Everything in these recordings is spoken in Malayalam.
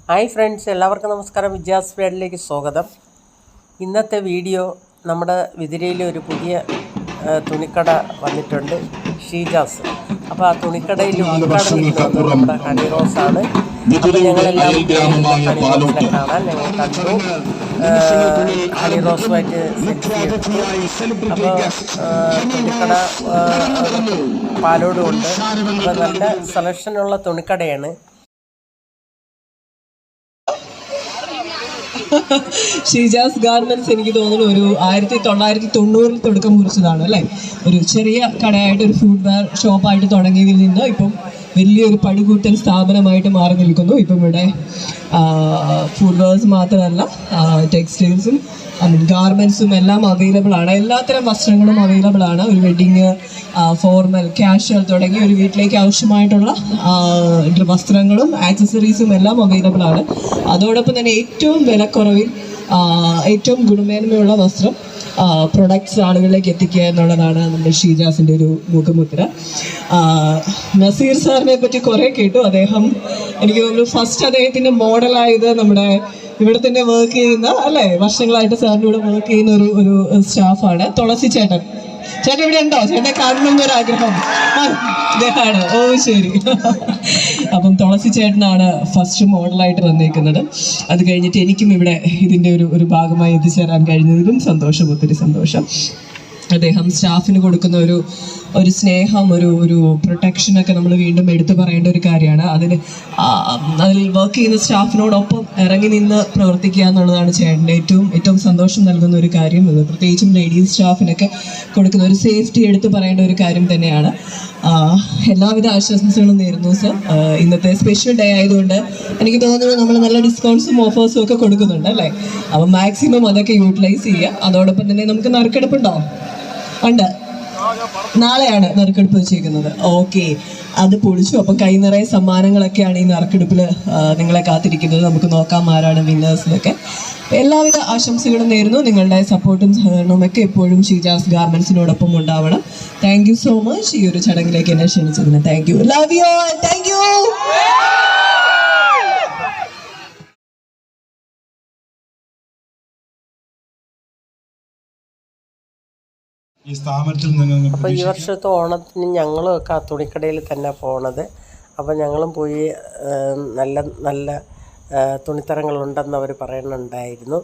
ഹായ് ഫ്രണ്ട്സ്, എല്ലാവർക്കും നമസ്കാരം. വിജയാസ് വേഡിലേക്ക് സ്വാഗതം. ഇന്നത്തെ വീഡിയോ നമ്മുടെ വിതിരയിൽ ഒരു പുതിയ തുണിക്കട വന്നിട്ടുണ്ട്, ഷീജാസ്. അപ്പോൾ ആ തുണിക്കടയിൽ ഉദ്ഘാടനം ചെയ്യുന്നത് നമ്മുടെ ഹണി റോസാണ്. അപ്പോൾ ഞങ്ങളെല്ലാം ഹണി റോസിനെ കാണാൻ ഞങ്ങൾ കണ്ടു. ഹണി റോസുമായിട്ട് സെൽഫി എടുത്തു. അപ്പോൾ തുണിക്കട പാലോടും ഉണ്ട്. അപ്പോൾ നല്ല സെലക്ഷനുള്ള തുണിക്കടയാണ്. ഷീജാസ് ഗാർമെന്റ്സ് എനിക്ക് തോന്നുന്നു ഒരു 1990 തുടക്കം കുറിച്ചതാണ് അല്ലേ. ഒരു ചെറിയ കടയായിട്ട് ഒരു ഫുഡ് വെയർ ഷോപ്പായിട്ട് തുടങ്ങിയതിൽ നിന്ന് ഇപ്പം വലിയൊരു പടുകൂട്ടൽ സ്ഥാപനമായിട്ട് മാറി നിൽക്കുന്നു. ഇപ്പം ഇവിടെ ഫുഡ് വെയർസ് മാത്രമല്ല, ടെക്സ്റ്റൈൽസും ഗാർമെൻറ്റ്സും എല്ലാം അവൈലബിൾ ആണ്. എല്ലാത്തരം വസ്ത്രങ്ങളും അവൈലബിൾ ആണ്. ഒരു വെഡിങ്, ഫോർമൽ, കാഷ്വൽ തുടങ്ങി ഒരു വീട്ടിലേക്ക് ആവശ്യമായിട്ടുള്ള വസ്ത്രങ്ങളും ആക്സസറീസും എല്ലാം അവൈലബിൾ ആണ്. അതോടൊപ്പം തന്നെ ഏറ്റവും വിലക്കുറവിൽ ഏറ്റവും ഗുണമേന്മയുള്ള വസ്ത്രം പ്രൊഡക്ട്സ് ആളുകളിലേക്ക് എത്തിക്കുക എന്നുള്ളതാണ് നമ്മുടെ ഷീജാസിൻ്റെ ഒരു മുഖമുദ്ര. നസീർ സാറിനെ പറ്റി കുറേ കേട്ടു. അദ്ദേഹം എനിക്ക് തോന്നുന്നു ഫസ്റ്റ് അദ്ദേഹത്തിൻ്റെ മോഡലായത് നമ്മുടെ ഇവിടെ തന്നെ വർക്ക് ചെയ്യുന്ന അല്ലേ, വർഷങ്ങളായിട്ട് സാറിൻ്റെ കൂടെ വർക്ക് ചെയ്യുന്ന ഒരു സ്റ്റാഫാണ് തുളസി ചേട്ടൻ. ചേട്ടൻ ഇവിടെ ഉണ്ടോ? ചേട്ടനെ കാണണം എന്നൊരാഗ്രഹം ഇദ്ദേഹമാണ്. ഓ ശരി. അപ്പം തുളസി ചേട്ടനാണ് ഫസ്റ്റ് മോഡലായിട്ട് വന്നേക്കുന്നത്. അത് കഴിഞ്ഞിട്ട് എനിക്കും ഇവിടെ ഇതിൻ്റെ ഒരു ഭാഗമായി എത്തിച്ചേരാൻ കഴിഞ്ഞതിലും സന്തോഷം, ഒത്തിരി സന്തോഷം. അദ്ദേഹം സ്റ്റാഫിന് കൊടുക്കുന്ന ഒരു സ്നേഹം, ഒരു പ്രൊട്ടക്ഷനൊക്കെ നമ്മൾ വീണ്ടും എടുത്തു പറയേണ്ട ഒരു കാര്യമാണ്. അതിൽ വർക്ക് ചെയ്യുന്ന സ്റ്റാഫിനോടൊപ്പം ഇറങ്ങി നിന്ന് പ്രവർത്തിക്കുക എന്നുള്ളതാണ് ചേട്ടൻ്റെ ഏറ്റവും സന്തോഷം നൽകുന്ന ഒരു കാര്യം. പ്രത്യേകിച്ചും ലേഡീസ് സ്റ്റാഫിനൊക്കെ കൊടുക്കുന്ന ഒരു സേഫ്റ്റി എടുത്തു പറയേണ്ട ഒരു കാര്യം തന്നെയാണ്. എല്ലാവിധ ആശംസകളും നേരുന്നു സർ. ഇന്നത്തെ സ്പെഷ്യൽ ഡേ ആയതുകൊണ്ട് എനിക്ക് തോന്നുന്നു നമ്മൾ നല്ല ഡിസ്കൗണ്ട്സും ഓഫേഴ്സും ഒക്കെ കൊടുക്കുന്നുണ്ട് അല്ലേ. അപ്പം മാക്സിമം അതൊക്കെ യൂട്ടിലൈസ് ചെയ്യുക. അതോടൊപ്പം തന്നെ നമുക്ക് നറുക്കെടുപ്പുണ്ടോ? ഉണ്ട്. നാളെയാണ് നറുക്കെടുപ്പ് വെച്ചേക്കുന്നത്. ഓക്കെ, അത് പൊളിച്ചു. അപ്പം കൈ നിറയെ സമ്മാനങ്ങളൊക്കെയാണ് ഈ നറുക്കെടുപ്പിൽ നിങ്ങളെ കാത്തിരിക്കുന്നത്. നമുക്ക് നോക്കാം ആരാണ് വിന്നേഴ്സിലൊക്കെ. എല്ലാവിധ ആശംസകളും നേരുന്നു. നിങ്ങളുടെ സപ്പോർട്ടും സഹകരണവും ഒക്കെ എപ്പോഴും ഷീജാസ് ഗാർമെന്റ്സിനോടൊപ്പം ഉണ്ടാവണം. താങ്ക് യു സോ മച്ച് ഈ ഒരു ചടങ്ങിലേക്ക് എന്നെ ക്ഷണിച്ചതിന്. Thank you. Love you all. Thank you. അപ്പോൾ ഈ വർഷത്തെ ഓണത്തിന് ഞങ്ങളും ആ തുണിക്കടയിൽ തന്നെ പോണത്. അപ്പോൾ ഞങ്ങളും പോയി നല്ല നല്ല തുണിത്തരങ്ങളുണ്ടെന്ന് അവർ പറയുന്നുണ്ടായിരുന്നു.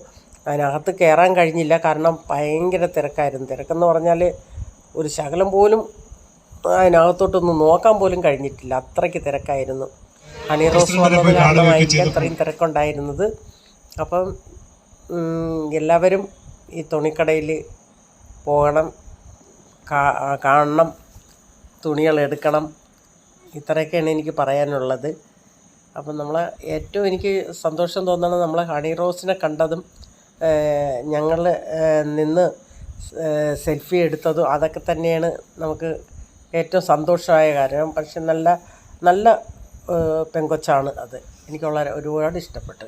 അതിനകത്ത് കയറാൻ കഴിഞ്ഞില്ല, കാരണം ഭയങ്കര തിരക്കായിരുന്നു. തിരക്കെന്ന് പറഞ്ഞാൽ ഒരു ശകലം പോലും അതിനകത്തോട്ടൊന്നും നോക്കാൻ പോലും കഴിഞ്ഞിട്ടില്ല, അത്രയ്ക്ക് തിരക്കായിരുന്നു. ഹണി റോസ് വന്നത് കാരണമായിരിക്കും അത്രയും തിരക്കുണ്ടായിരുന്നത്. അപ്പം എല്ലാവരും ഈ തുണിക്കടയിൽ പോകണം, കാണണം, തുണികൾ എടുക്കണം. ഇത്രയൊക്കെയാണ് എനിക്ക് പറയാനുള്ളത്. അപ്പം ഏറ്റവും എനിക്ക് സന്തോഷം തോന്നുന്നത് നമ്മളെ ഹണി റോസിനെ കണ്ടതും ഞങ്ങൾ നിന്ന് സെൽഫി എടുത്തതും അതൊക്കെ തന്നെയാണ് നമുക്ക് ഏറ്റവും സന്തോഷമായ കാര്യം. പക്ഷെ നല്ല നല്ല പെങ്കൊച്ചാണ് അത്. എനിക്ക് ഒരുപാട് ഇഷ്ടപ്പെട്ടു.